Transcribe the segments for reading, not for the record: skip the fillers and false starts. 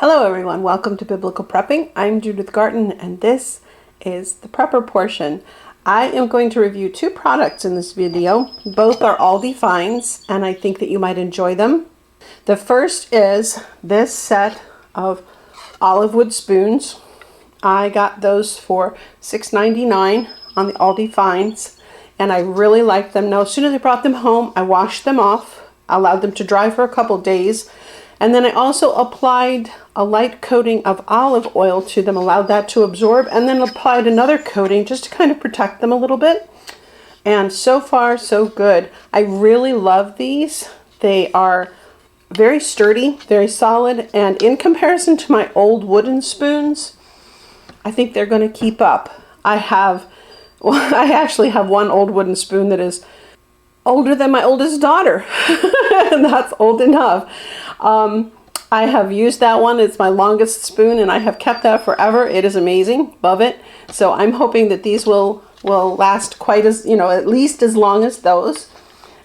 Hello everyone, welcome to Biblical Prepping. I'm Judith Garten and this is the prepper portion. I am going to review two products in this video. Both are Aldi finds and I think that you might enjoy them. The first is this set of olive wood spoons. I got those for $6.99 on the Aldi finds and I really like them. Now as soon as I brought them home, I washed them off, allowed them to dry for a couple days. And then I also applied a light coating of olive oil to them, allowed that to absorb, and then applied another coating just to kind of protect them a little bit. And so far, so good. I really love these. They are very sturdy, very solid, and in comparison to my old wooden spoons, I think they're going to keep up. I actually have one old wooden spoon that is older than my oldest daughter. And that's old enough. I have used that one. It's my longest spoon and I have kept that forever. It is amazing. Love it. So I'm hoping that these will last quite as, at least as long as those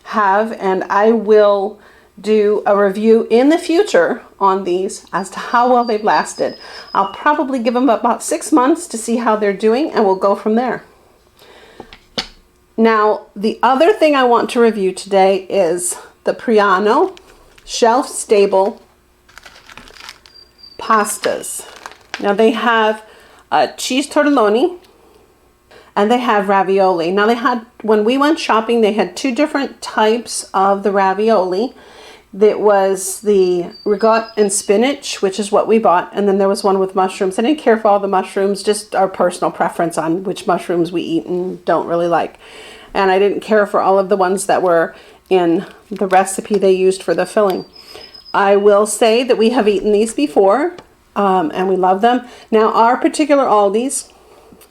have. And I will do a review in the future on these as to how well they've lasted. I'll probably give them about 6 months to see how they're doing and we'll go from there. Now, the other thing I want to review today is the Priano shelf-stable pastas. Now they have cheese tortellini and they have ravioli. Now when we went shopping, they had two different types of the ravioli. That was the ricotta and spinach, which is what we bought, and then there was one with mushrooms. I didn't care for all the mushrooms, just our personal preference on which mushrooms we eat and don't really like. And I didn't care for all of the ones that were in the recipe they used for the filling. I will say that we have eaten these before and we love them. Now our particular Aldi's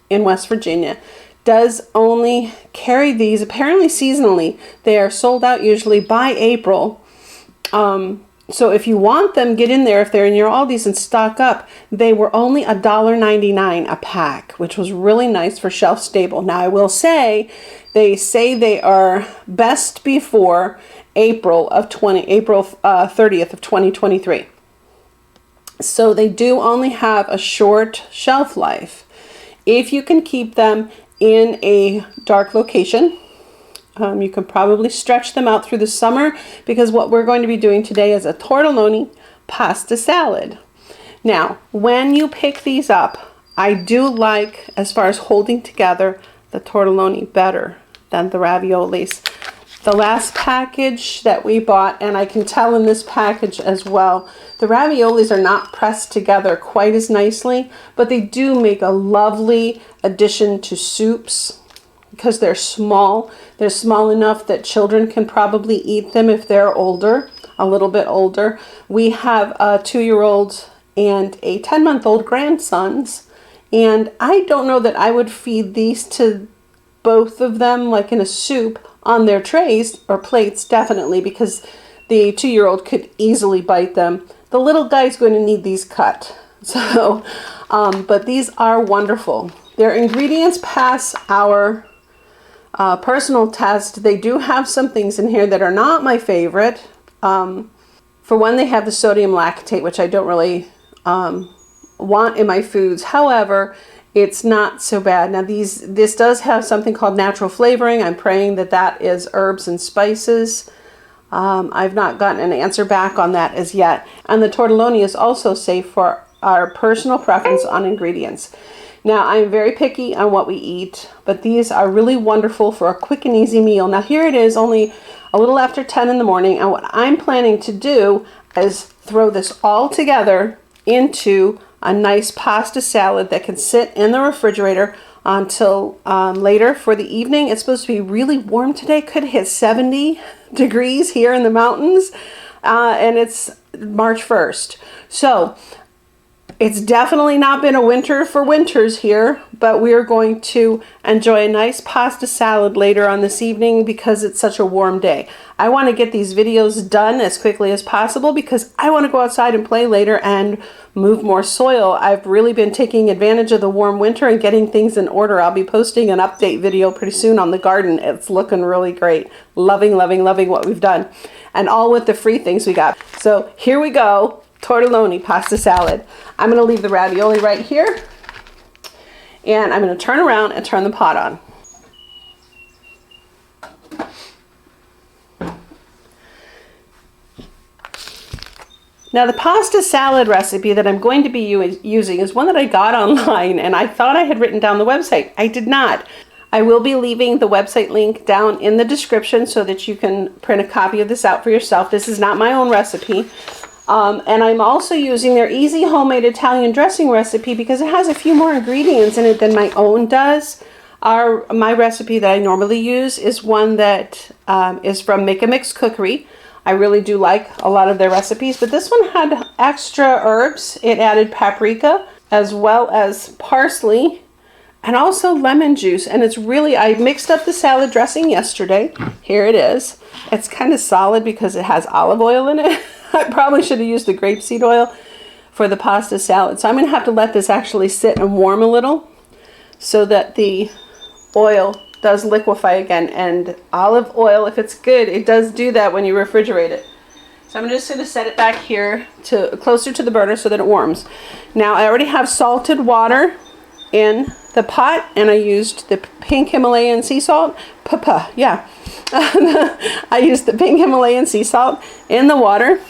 in West Virginia does only carry these apparently seasonally. They are sold out usually by April. So if you want them, get in there if they're in your Aldi's and stock up. They were only $1.99 a pack, which was really nice for shelf stable. Now I will say they are best before April 30th of 2023. So they do only have a short shelf life. If you can keep them in a dark location, you can probably stretch them out through the summer because what we're going to be doing today is a tortellini pasta salad. Now, when you pick these up, I do like, as far as holding together, the tortellini better than the raviolis. The last package that we bought, and I can tell in this package as well, the raviolis are not pressed together quite as nicely, but they do make a lovely addition to soups because they're small. They're small enough that children can probably eat them if they're older, a little bit older. We have a 2-year-old and a 10-month-old grandsons, and I don't know that I would feed these to both of them like in a soup on their trays or plates, definitely, because the 2-year-old could easily bite them. The little guy's going to need these cut. So, but these are wonderful. Their ingredients pass our personal test. They do have some things in here that are not my favorite. For one, they have the sodium lactate, which I don't really want in my foods. However, it's not so bad. Now this does have something called natural flavoring. I'm praying that is herbs and spices. I've not gotten an answer back on that as yet. And the tortellini is also safe for our personal preference on ingredients. Now I'm very picky on what we eat, but these are really wonderful for a quick and easy meal. Now here it is only a little after 10 in the morning, and what I'm planning to do is throw this all together into a nice pasta salad that can sit in the refrigerator until later for the evening. It's supposed to be really warm today. Could hit 70 degrees here in the mountains, and it's March 1st. So it's definitely not been a winter for winters here, but we're going to enjoy a nice pasta salad later on this evening because it's such a warm day. I want to get these videos done as quickly as possible because I want to go outside and play later and move more soil. I've really been taking advantage of the warm winter and getting things in order. I'll be posting an update video pretty soon on the garden. It's looking really great. Loving, loving, loving what we've done. And all with the free things we got. So here we go. tortellini pasta salad. I'm going to leave the ravioli right here, and I'm going to turn around and turn the pot on. Now the pasta salad recipe that I'm going to be using is one that I got online, and I thought I had written down the website. I did not. I will be leaving the website link down in the description so that you can print a copy of this out for yourself. This is not my own recipe. And I'm also using their easy homemade Italian dressing recipe because it has a few more ingredients in it than my own does. My recipe that I normally use is one that is from Make a Mix Cookery. I really do like a lot of their recipes, but this one had extra herbs. It added paprika as well as parsley and also lemon juice. And it's really, I mixed up the salad dressing yesterday. Here it is. It's kind of solid because it has olive oil in it. I probably should have used the grapeseed oil for the pasta salad. So I'm going to have to let this actually sit and warm a little so that the oil does liquefy again. And olive oil, if it's good, it does do that when you refrigerate it. So I'm just going to set it back here to closer to the burner so that it warms. Now I already have salted water in the pot, and I used the pink Himalayan sea salt. Yeah. I used the pink Himalayan sea salt in the water.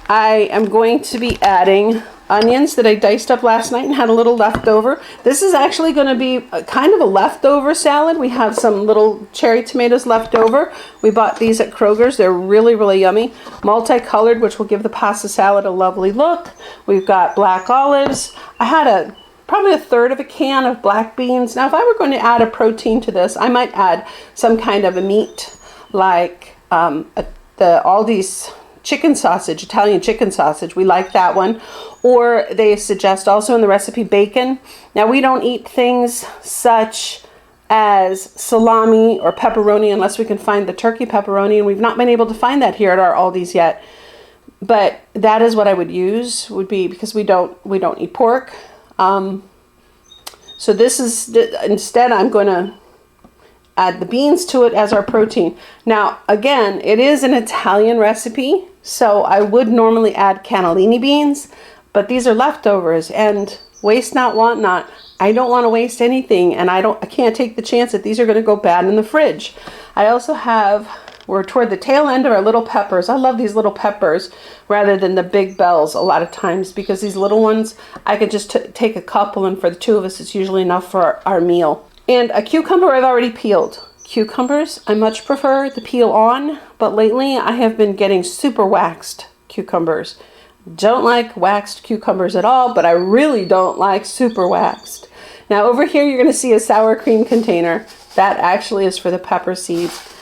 I am going to be adding onions that I diced up last night and had a little left over. This is actually going to be kind of a leftover salad. We have some little cherry tomatoes left over. We bought these at Kroger's. They're really, really yummy. Multicolored, which will give the pasta salad a lovely look. We've got black olives. I had probably a third of a can of black beans. Now, if I were going to add a protein to this, I might add some kind of a meat like the Aldi's chicken sausage, Italian chicken sausage. We like that one. Or they suggest also in the recipe bacon. Now we don't eat things such as salami or pepperoni unless we can find the turkey pepperoni, and we've not been able to find that here at our Aldi's yet. But that is what I would use, would be because we don't eat pork. So this is, instead I'm going to add the beans to it as our protein. Now, again, it is an Italian recipe, so I would normally add cannellini beans, but these are leftovers, and waste not, want not. I don't want to waste anything, and I can't take the chance that these are going to go bad in the fridge. I also have, we're toward the tail end of our little peppers. I love these little peppers rather than the big bells a lot of times, because these little ones, I could just take a couple, and for the two of us, it's usually enough for our meal. And a cucumber I've already peeled. Cucumbers, I much prefer the peel on, but lately I have been getting super waxed cucumbers. Don't like waxed cucumbers at all, but I really don't like super waxed. Now over here you're going to see a sour cream container. That actually is for the pepper seeds.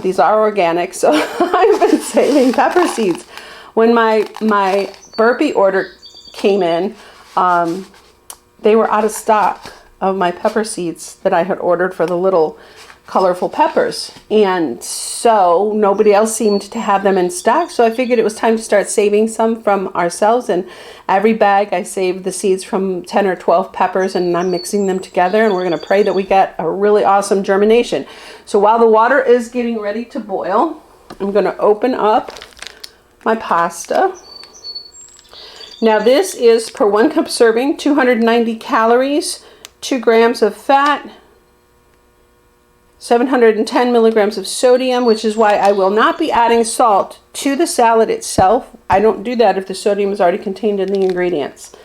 These are organic, so I've been saving pepper seeds. When my burpee order came in, they were out of stock of my pepper seeds that I had ordered for the little colorful peppers, and so nobody else seemed to have them in stock, so I figured it was time to start saving some from ourselves. And every bag I saved the seeds from 10 or 12 peppers, and I'm mixing them together, and we're going to pray that we get a really awesome germination. So while the water is getting ready to boil, I'm going to open up my pasta. Now this is per 1 cup serving, 290 calories, 2 grams of fat, 710 milligrams of sodium, which is why I will not be adding salt to the salad itself. I don't do that if the sodium is already contained in the ingredients.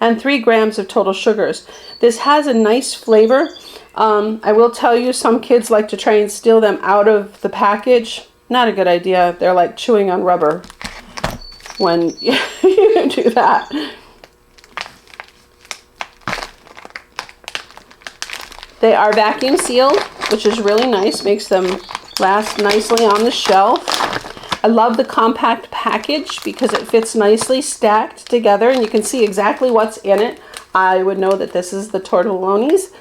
And 3 grams of total sugars. This has a nice flavor. I will tell you, some kids like to try and steal them out of the package. Not a good idea. They're like chewing on rubber when you do that. They are vacuum sealed, which is really nice, makes them last nicely on the shelf. I love the compact package because it fits nicely stacked together, and you can see exactly what's in it. I would know that this is the tortellonis,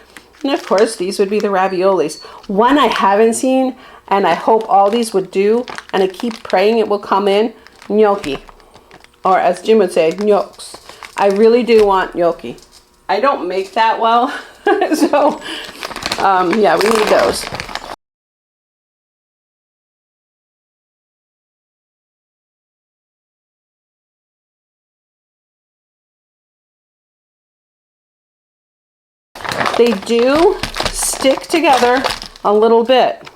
and of course these would be the raviolis. One I haven't seen, and I hope all these would do, and I keep praying it will come in, gnocchi, or as Jim would say, gnocchs. I really do want gnocchi. I don't make that well, so yeah, we need those. they do stick together a little bit.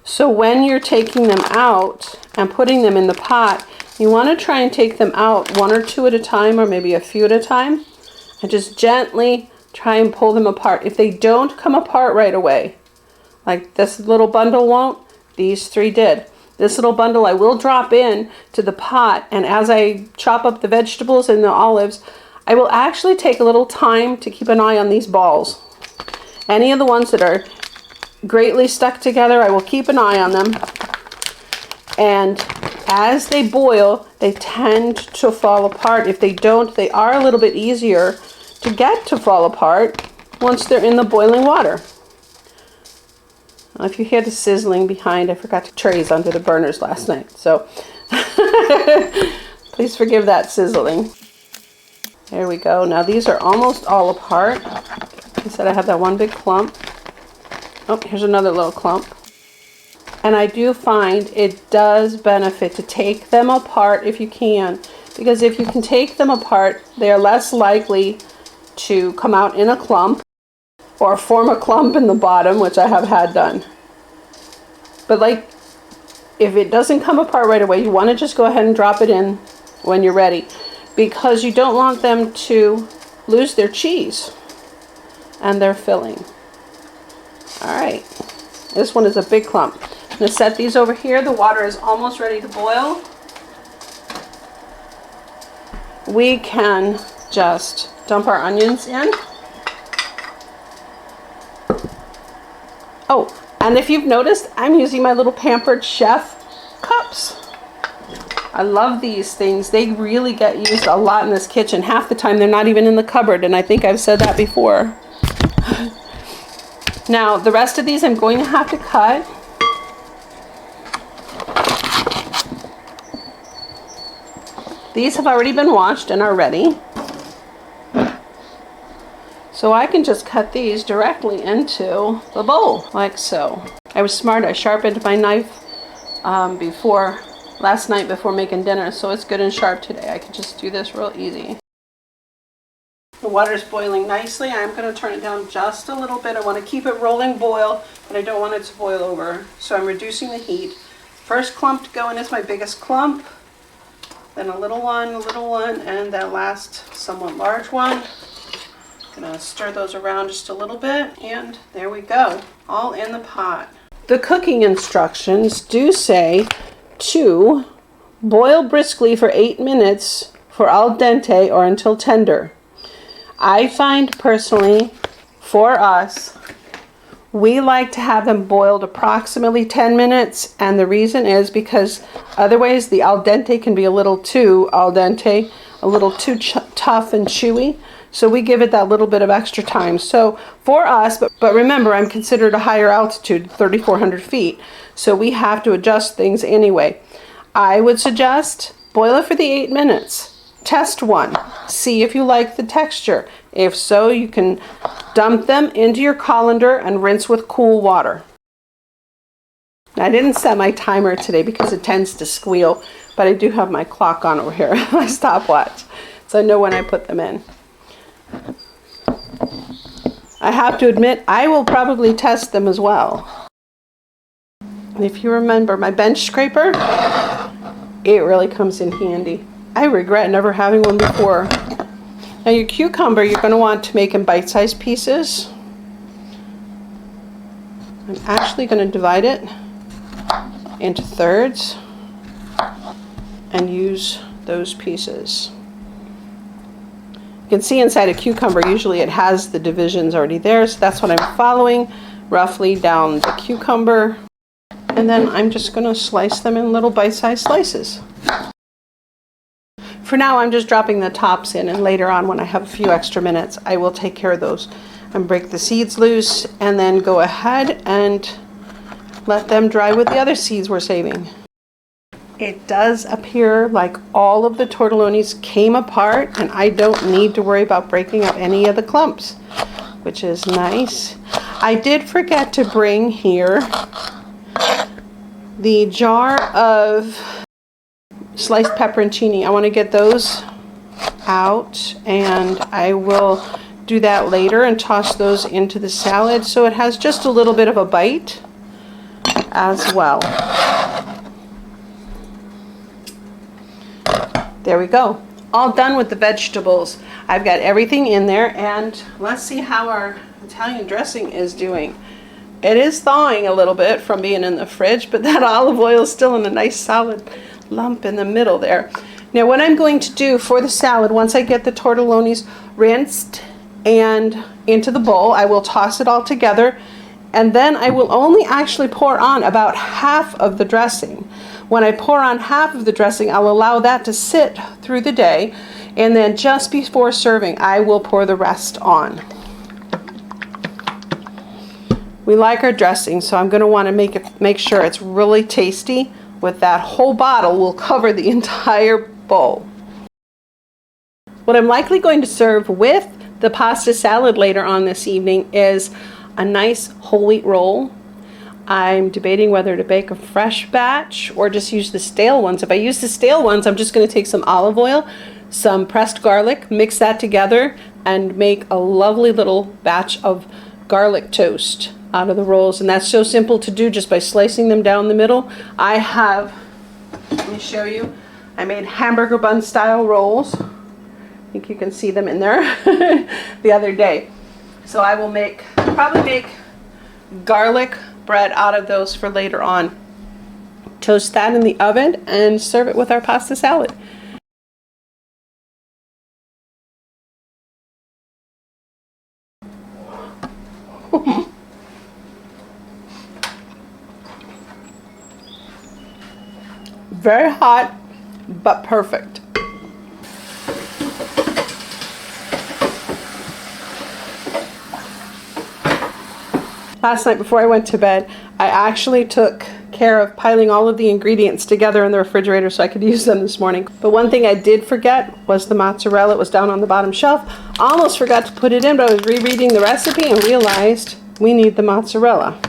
So when you're taking them out and putting them in the pot, you want to try and take them out one or two at a time, or maybe a few at a time, and just gently try and pull them apart. If they don't come apart right away, like this little bundle won't, these three did. This little bundle I will drop in to the pot, and as I chop up the vegetables and the olives, I will actually take a little time to keep an eye on these balls. Any of the ones that are greatly stuck together, I will keep an eye on them. And as they boil, they tend to fall apart. If they don't, they are a little bit easier to get to fall apart once they're in the boiling water. If you hear the sizzling behind, I forgot to trays under the burners last night, so please forgive that sizzling. There we go. Now these are almost all apart. Instead I have that one big clump. Oh, here's another little clump. And I do find it does benefit to take them apart if you can, because if you can take them apart, they are less likely to come out in a clump or form a clump in the bottom, which I have had done. But like, if it doesn't come apart right away, you want to just go ahead and drop it in when you're ready, because you don't want them to lose their cheese and their filling. All right, this one is a big clump. I'm going to set these over here. The water is almost ready to boil. We can just dump our onions in. Oh, and if you've noticed, I'm using my little Pampered Chef cups. I love these things. They really get used a lot in this kitchen. Half the time they're not even in the cupboard, and I think I've said that before. Now, the rest of these I'm going to have to cut. These have already been washed and are ready. So I can just cut these directly into the bowl, like so. I was smart, I sharpened my knife last night before making dinner, so it's good and sharp today. I can just do this real easy. The water's boiling nicely. I'm going to turn it down just a little bit. I want to keep it rolling boil, but I don't want it to boil over. So I'm reducing the heat. First clump to go in is my biggest clump. Then a little one, and that last somewhat large one. Gonna stir those around just a little bit, and there we go, all in the pot. The cooking instructions do say to boil briskly for 8 minutes for al dente or until tender. I find personally, for us, we like to have them boiled approximately 10 minutes, and the reason is because otherwise the al dente can be a little too al dente, a little too tough and chewy. So we give it that little bit of extra time. So for us, but remember, I'm considered a higher altitude, 3,400 feet. So we have to adjust things anyway. I would suggest boil it for the 8 minutes. Test one. See if you like the texture. If so, you can dump them into your colander and rinse with cool water. I didn't set my timer today because it tends to squeal, but I do have my clock on over here, my stopwatch, so I know when I put them in. I have to admit, I will probably test them as well. And if you remember my bench scraper, it really comes in handy. I regret never having one before. Now your cucumber, you're going to want to make in bite-sized pieces. I'm actually going to divide it into thirds and use those pieces. You can see inside a cucumber, usually it has the divisions already there, so that's what I'm following, roughly down the cucumber. And then I'm just going to slice them in little bite-sized slices. For now, I'm just dropping the tops in, and later on when I have a few extra minutes, I will take care of those and break the seeds loose, and then go ahead and let them dry with the other seeds we're saving. It does appear like all of the tortellonis came apart, and I don't need to worry about breaking up any of the clumps, which is nice. I did forget to bring here the jar of sliced pepperoncini. I want to get those out, and I will do that later and toss those into the salad so it has just a little bit of a bite as well. There we go. All done with the vegetables. I've got everything in there, and let's see how our Italian dressing is doing. It is thawing a little bit from being in the fridge, but that olive oil is still in a nice solid lump in the middle there. Now what I'm going to do for the salad, once I get the tortellonis rinsed and into the bowl, I will toss it all together, and then I will only actually pour on about half of the dressing. When I pour on half of the dressing, I'll allow that to sit through the day, and then just before serving, I will pour the rest on. We like our dressing, so I'm going to want to make sure it's really tasty. With that whole bottle will cover the entire bowl. What I'm likely going to serve with the pasta salad later on this evening is a nice whole wheat roll. I'm debating whether to bake a fresh batch or just use the stale ones. If I use the stale ones, I'm just going to take some olive oil, some pressed garlic, mix that together, and make a lovely little batch of garlic toast out of the rolls. And that's so simple to do just by slicing them down the middle. I have, let me show you, I made hamburger bun style rolls. I think you can see them in there the other day. So I will probably make garlic bread out of those for later on. Toast that in the oven and serve it with our pasta salad. Very hot, but perfect. Last night before I went to bed, I actually took care of piling all of the ingredients together in the refrigerator so I could use them this morning. But one thing I did forget was the mozzarella. It was down on the bottom shelf. Almost forgot to put it in, but I was rereading the recipe and realized we need the mozzarella.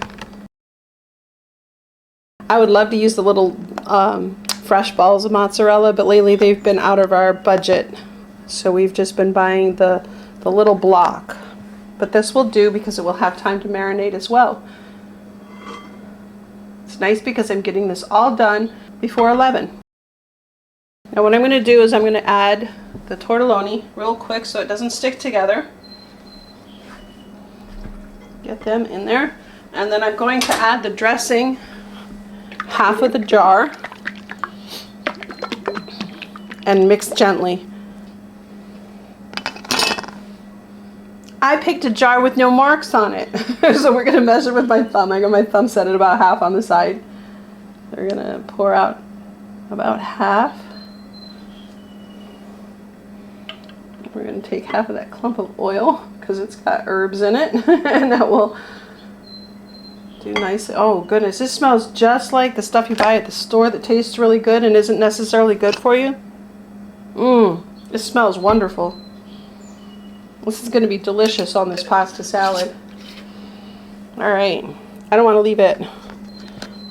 I would love to use the little fresh balls of mozzarella, but lately they've been out of our budget. So we've just been buying the little block. But this will do because it will have time to marinate as well. It's nice because I'm getting this all done before 11. Now what I'm going to do is I'm going to add the tortellini real quick so it doesn't stick together. Get them in there. And then I'm going to add the dressing, half of the jar, and mix gently. I picked a jar with no marks on it. So we're going to measure with my thumb. I got my thumb set at about half on the side. We're going to pour out about half. We're going to take half of that clump of oil because it's got herbs in it. And that will do nicely. Oh goodness, this smells just like the stuff you buy at the store that tastes really good and isn't necessarily good for you. This smells wonderful. This is going to be delicious on this pasta salad. All right, I don't want to leave it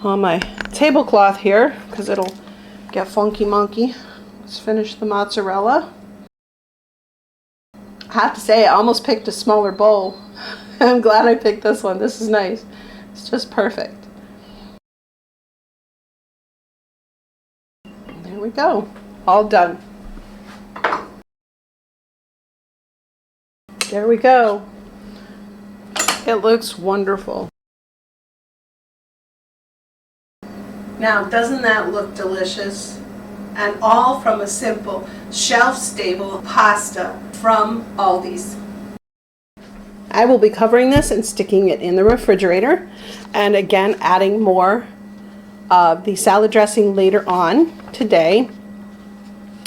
on my tablecloth here because it'll get funky monkey. Let's finish the mozzarella. I have to say, I almost picked a smaller bowl. I'm glad I picked this one. This is nice. It's just perfect. There we go. All done. There we go. It looks wonderful. Now, doesn't that look delicious? And all from a simple shelf-stable pasta from Aldi's. I will be covering this and sticking it in the refrigerator, and again adding more of the salad dressing later on today,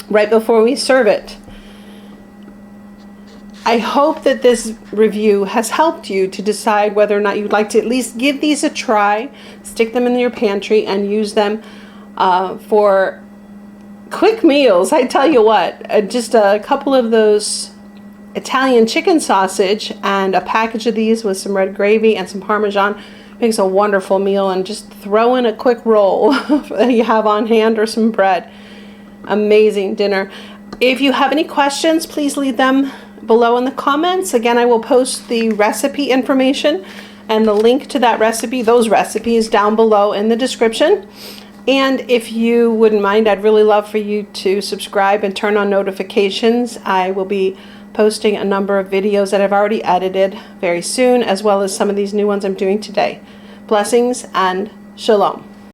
right before we serve it. I hope that this review has helped you to decide whether or not you'd like to at least give these a try, stick them in your pantry, and use them for quick meals. I tell you what, just a couple of those Italian chicken sausage and a package of these with some red gravy and some Parmesan makes a wonderful meal, and just throw in a quick roll that you have on hand or some bread. Amazing dinner. If you have any questions, please leave them below in the comments. Again, I will post the recipe information and the link to that recipe, those recipes, down below in the description. And if you wouldn't mind, I'd really love for you to subscribe and turn on notifications. I will be posting a number of videos that I've already edited very soon, as well as some of these new ones I'm doing today. Blessings and shalom.